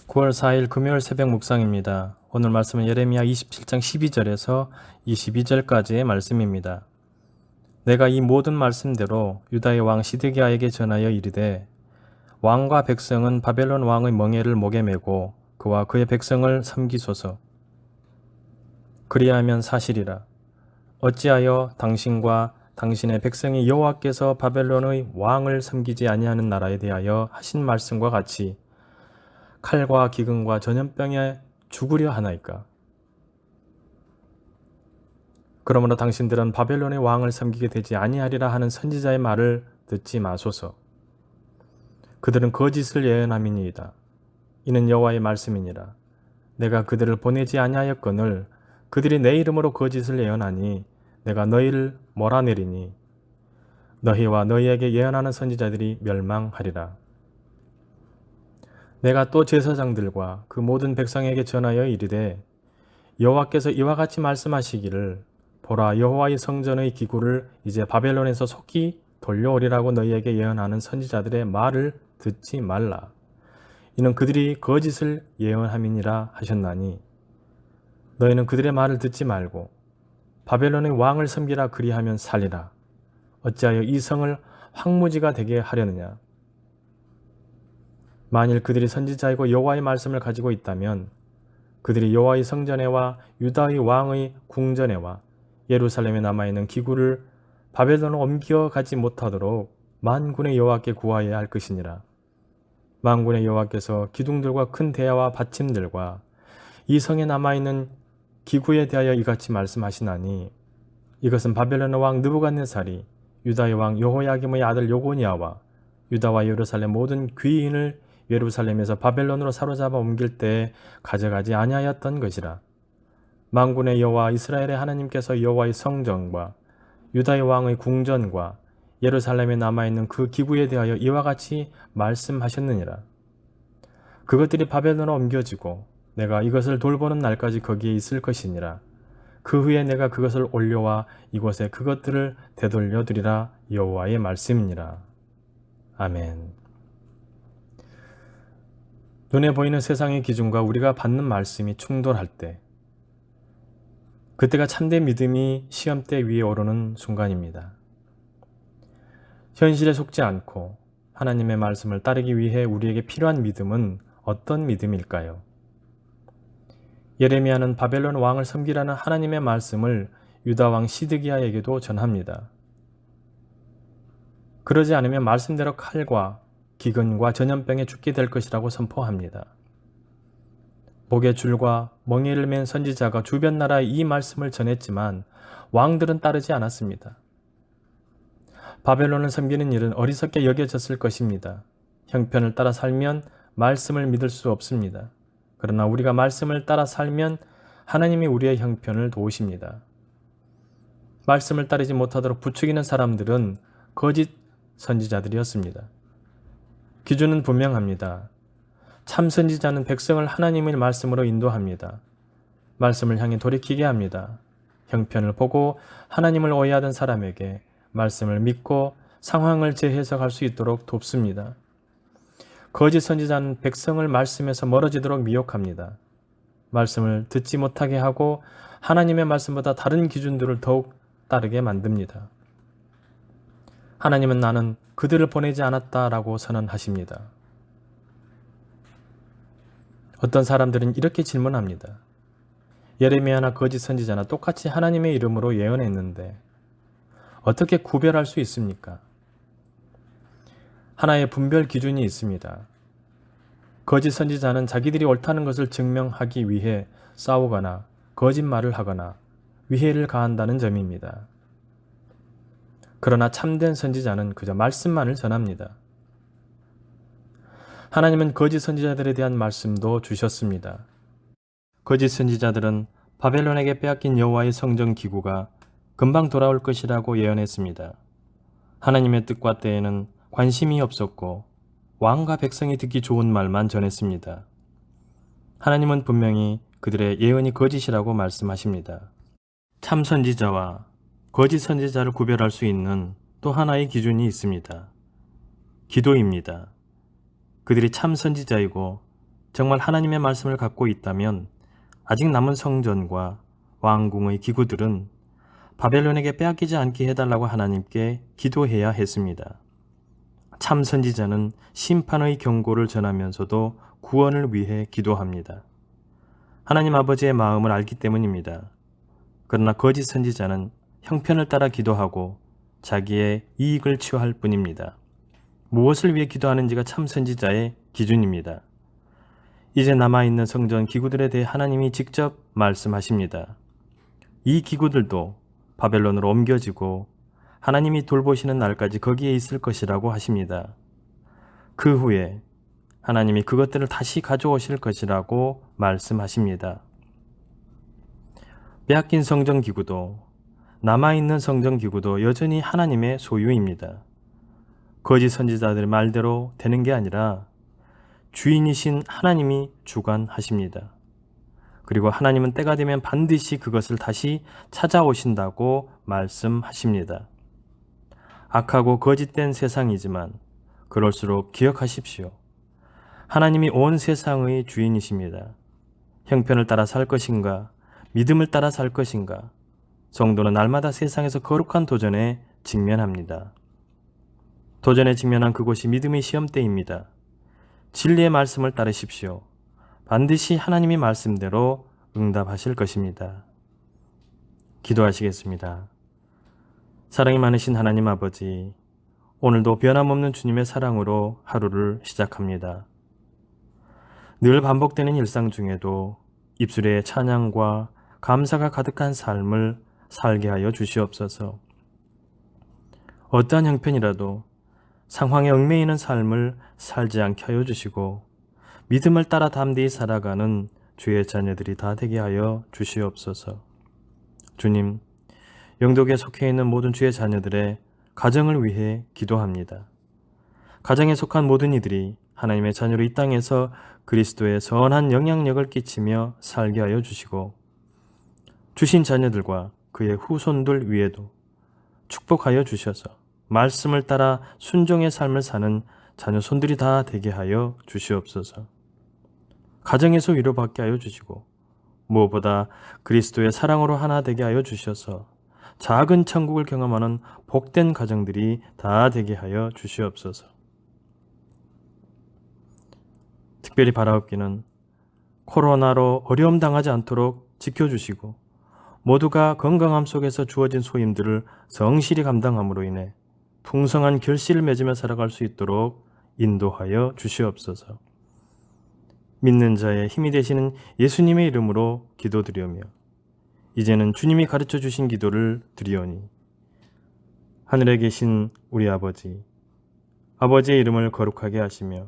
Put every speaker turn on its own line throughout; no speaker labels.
9월 4일 금요일 새벽 묵상입니다. 오늘 말씀은 예레미야 27장 12절에서 22절까지의 말씀입니다. 내가 이 모든 말씀대로 유다의 왕 시드기야에게 전하여 이르되 왕과 백성은 바벨론 왕의 멍에를 목에 메고 그와 그의 백성을 섬기소서. 그리하면 사실이라. 어찌하여 당신과 당신의 백성이 여호와께서 바벨론의 왕을 섬기지 아니하는 나라에 대하여 하신 말씀과 같이 칼과 기근과 전염병에 죽으려 하나이까? 그러므로 당신들은 바벨론의 왕을 섬기게 되지 아니하리라 하는 선지자의 말을 듣지 마소서. 그들은 거짓을 예언함이니이다. 이는 여호와의 말씀이니라. 내가 그들을 보내지 아니하였거늘 그들이 내 이름으로 거짓을 예언하니 내가 너희를 몰아내리니 너희와 너희에게 예언하는 선지자들이 멸망하리라. 내가 또 제사장들과 그 모든 백성에게 전하여 이르되 여호와께서 이와 같이 말씀하시기를 보라, 여호와의 성전의 기구를 이제 바벨론에서 속히 돌려오리라고 너희에게 예언하는 선지자들의 말을 듣지 말라. 이는 그들이 거짓을 예언함이니라 하셨나니 너희는 그들의 말을 듣지 말고 바벨론의 왕을 섬기라. 그리하면 살리라. 어찌하여 이 성을 황무지가 되게 하려느냐? 만일 그들이 선지자이고 여호와의 말씀을 가지고 있다면 그들이 여호와의 성전에와 유다의 왕의 궁전에와 예루살렘에 남아있는 기구를 바벨론으로 옮겨가지 못하도록 만군의 여호와께 구하여야 할 것이니라. 만군의 여호와께서 기둥들과 큰 대야와 받침들과 이 성에 남아있는 기구에 대하여 이같이 말씀하시나니 이것은 바벨론의 왕 느부갓네살이 유다의 왕 여호야김의 아들 요고니아와 유다와 예루살렘 모든 귀인을 예루살렘에서 바벨론으로 사로잡아 옮길 때에 가져가지 아니하였던 것이라. 만군의 여호와 이스라엘의 하나님께서 여호와의 성전과 유다의 왕의 궁전과 예루살렘에 남아있는 그 기구에 대하여 이와 같이 말씀하셨느니라. 그것들이 바벨론으로 옮겨지고 내가 이것을 돌보는 날까지 거기에 있을 것이니라. 그 후에 내가 그것을 올려와 이곳에 그것들을 되돌려 두리라. 여호와의 말씀이니라. 아멘. 눈에 보이는 세상의 기준과 우리가 받는 말씀이 충돌할 때, 그때가 참된 믿음이 시험대 위에 오르는 순간입니다. 현실에 속지 않고 하나님의 말씀을 따르기 위해 우리에게 필요한 믿음은 어떤 믿음일까요? 예레미야는 바벨론 왕을 섬기라는 하나님의 말씀을 유다 왕 시드기야에게도 전합니다. 그러지 않으면 말씀대로 칼과 기근과 전염병에 죽게 될 것이라고 선포합니다. 목에 줄과 멍에를 맨 선지자가 주변 나라에 이 말씀을 전했지만 왕들은 따르지 않았습니다. 바벨론을 섬기는 일은 어리석게 여겨졌을 것입니다. 형편을 따라 살면 말씀을 믿을 수 없습니다. 그러나 우리가 말씀을 따라 살면 하나님이 우리의 형편을 도우십니다. 말씀을 따르지 못하도록 부추기는 사람들은 거짓 선지자들이었습니다. 기준은 분명합니다. 참 선지자는 백성을 하나님의 말씀으로 인도합니다. 말씀을 향해 돌이키게 합니다. 형편을 보고 하나님을 오해하던 사람에게 말씀을 믿고 상황을 재해석할 수 있도록 돕습니다. 거짓 선지자는 백성을 말씀에서 멀어지도록 미혹합니다. 말씀을 듣지 못하게 하고 하나님의 말씀보다 다른 기준들을 더욱 따르게 만듭니다. 하나님은 나는 그들을 보내지 않았다라고 선언하십니다. 어떤 사람들은 이렇게 질문합니다. 예레미야나 거짓 선지자나 똑같이 하나님의 이름으로 예언했는데 어떻게 구별할 수 있습니까? 하나의 분별 기준이 있습니다. 거짓 선지자는 자기들이 옳다는 것을 증명하기 위해 싸우거나 거짓말을 하거나 위해를 가한다는 점입니다. 그러나 참된 선지자는 그저 말씀만을 전합니다. 하나님은 거짓 선지자들에 대한 말씀도 주셨습니다. 거짓 선지자들은 바벨론에게 빼앗긴 여호와의 성전 기구가 금방 돌아올 것이라고 예언했습니다. 하나님의 뜻과 때에는 관심이 없었고 왕과 백성이 듣기 좋은 말만 전했습니다. 하나님은 분명히 그들의 예언이 거짓이라고 말씀하십니다. 참 선지자와 거짓 선지자를 구별할 수 있는 또 하나의 기준이 있습니다. 기도입니다. 그들이 참 선지자이고 정말 하나님의 말씀을 갖고 있다면 아직 남은 성전과 왕궁의 기구들은 바벨론에게 빼앗기지 않게 해달라고 하나님께 기도해야 했습니다. 참 선지자는 심판의 경고를 전하면서도 구원을 위해 기도합니다. 하나님 아버지의 마음을 알기 때문입니다. 그러나 거짓 선지자는 형편을 따라 기도하고 자기의 이익을 취할 뿐입니다. 무엇을 위해 기도하는지가 참 선지자의 기준입니다. 이제 남아있는 성전 기구들에 대해 하나님이 직접 말씀하십니다. 이 기구들도 바벨론으로 옮겨지고 하나님이 돌보시는 날까지 거기에 있을 것이라고 하십니다. 그 후에 하나님이 그것들을 다시 가져오실 것이라고 말씀하십니다. 빼앗긴 성전 기구도 남아있는 성전 기구도 여전히 하나님의 소유입니다. 거짓 선지자들의 말대로 되는 게 아니라 주인이신 하나님이 주관하십니다. 그리고 하나님은 때가 되면 반드시 그것을 다시 찾아오신다고 말씀하십니다. 악하고 거짓된 세상이지만 그럴수록 기억하십시오. 하나님이 온 세상의 주인이십니다. 형편을 따라 살 것인가, 믿음을 따라 살 것인가, 성도는 날마다 세상에서 거룩한 도전에 직면합니다. 도전에 직면한 그곳이 믿음의 시험대입니다. 진리의 말씀을 따르십시오. 반드시 하나님의 말씀대로 응답하실 것입니다. 기도하시겠습니다. 사랑이 많으신 하나님 아버지, 오늘도 변함없는 주님의 사랑으로 하루를 시작합니다. 늘 반복되는 일상 중에도 입술에 찬양과 감사가 가득한 삶을 살게 하여 주시옵소서. 어떠한 형편이라도 상황에 얽매이는 삶을 살지 않게 하여 주시고 믿음을 따라 담대히 살아가는 주의 자녀들이 다 되게 하여 주시옵소서. 주님, 영독에 속해 있는 모든 주의 자녀들의 가정을 위해 기도합니다. 가정에 속한 모든 이들이 하나님의 자녀로 이 땅에서 그리스도의 선한 영향력을 끼치며 살게 하여 주시고 주신 자녀들과 그의 후손들 위에도 축복하여 주셔서 말씀을 따라 순종의 삶을 사는 자녀 손들이 다 되게 하여 주시옵소서. 가정에서 위로받게 하여 주시고 무엇보다 그리스도의 사랑으로 하나 되게 하여 주셔서 작은 천국을 경험하는 복된 가정들이 다 되게 하여 주시옵소서. 특별히 바라옵기는 코로나로 어려움 당하지 않도록 지켜주시고 모두가 건강함 속에서 주어진 소임들을 성실히 감당함으로 인해 풍성한 결실을 맺으며 살아갈 수 있도록 인도하여 주시옵소서. 믿는 자의 힘이 되시는 예수님의 이름으로 기도드리오며 이제는 주님이 가르쳐 주신 기도를 드리오니 하늘에 계신 우리 아버지, 아버지의 이름을 거룩하게 하시며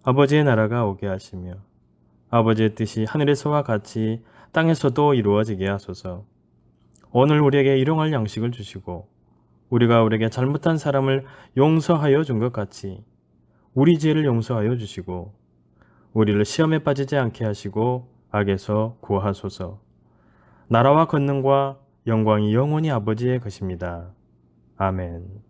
아버지의 나라가 오게 하시며 아버지의 뜻이 하늘에서와 같이 땅에서도 이루어지게 하소서. 오늘 우리에게 일용할 양식을 주시고 우리가 우리에게 잘못한 사람을 용서하여 준 것 같이 우리 죄를 용서하여 주시고 우리를 시험에 빠지지 않게 하시고 악에서 구하소서. 나라와 권능과 영광이 영원히 아버지의 것입니다. 아멘.